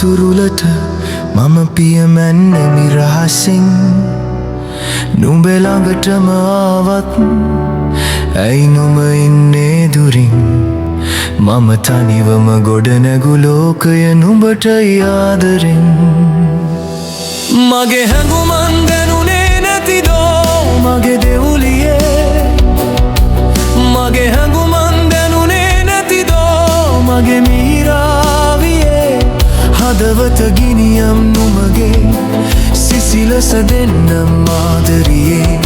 තුරුලට මම පියමැන්නෙමි රහසින් නුඹේ ළඟටම ආවත් ඇයි නුඹ ඉන්නේ දුරින් මම තනිවම ගොඩනැගු ලෝකය නුඹටයි ආදරෙන් මගේ හැඟුමන් දැනුනේ නැතිදෝ මගේ දෙවුලියේ මගේ හැඟුමන් දැනුනේ නැතිදෝ මගේ මිහිරාවියේ හදවත ගිනියම් නුඹගේ සිසිලස දෙන්නම් ආදරියේ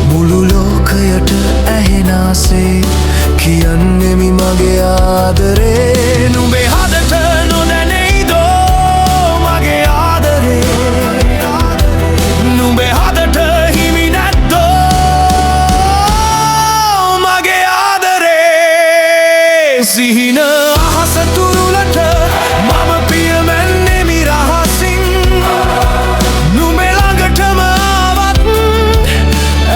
මුළු ලෝකයට ඇහෙනාසේ කියන්නෙමි මගේ ආදරේ නුඹේ හදට නොදැනෙයිදෝ මගේ ආදරේ නුඹේ හදට හිමි නැද්දෝ මගේ ආදරේ සිහින අහස තුරුලට මම පියමැන්නෙමි රහසින් නුඹේ ළඟටම ආවත්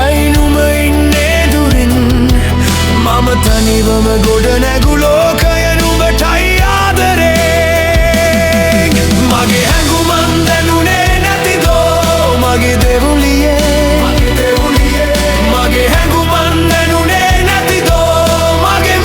ඇයි නුඹ ඉන්නේ දුරින් මම තනිවම ගොඩනැගු ලෝකය නුඹටයි ආදරේ මගේ හැඟුමන් දැනුනේ නැතිදෝ මගේ දෙවුලියේ මගේ හැඟුමන් දැනුනේ නැතිදෝ මගේ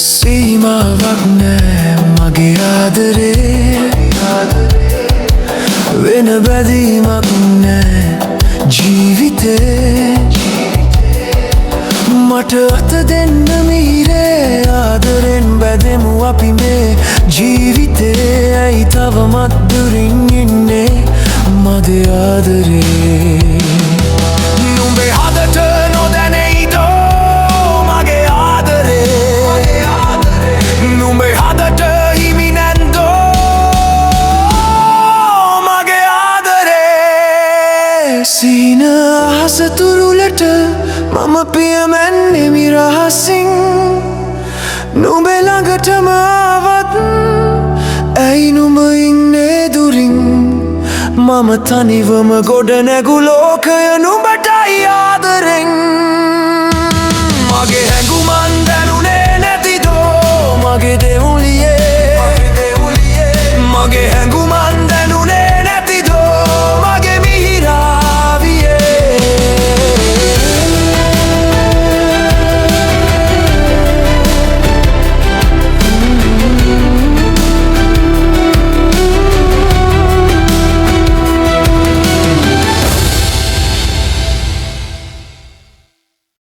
සීමාවක් නෑ මගේ ආදරේ වෙන බැදීමක් නෑ ජීවිතේ මට අත දෙන්න මීරේ ආදරෙන් බැදෙමු අපි මේ ජීවිතේ ඇයි තවමත් දුරින් ඉන්නේ මගේ ආදරේ නුඹේ හදට නොදැනෙයිදෝ මගේ ආදරේ නුඹේ හදට හිමි නැද්දෝ මගේ ආදරේ සීන අහස තුරුලට මම පියමැන්නෙමි රහසින් නුඹේ ළඟටම ආවත් ඇයි නුඹ ඉන්නේ දුරින් මම තනිවම ගොඩනැගු ලෝකය නුඹ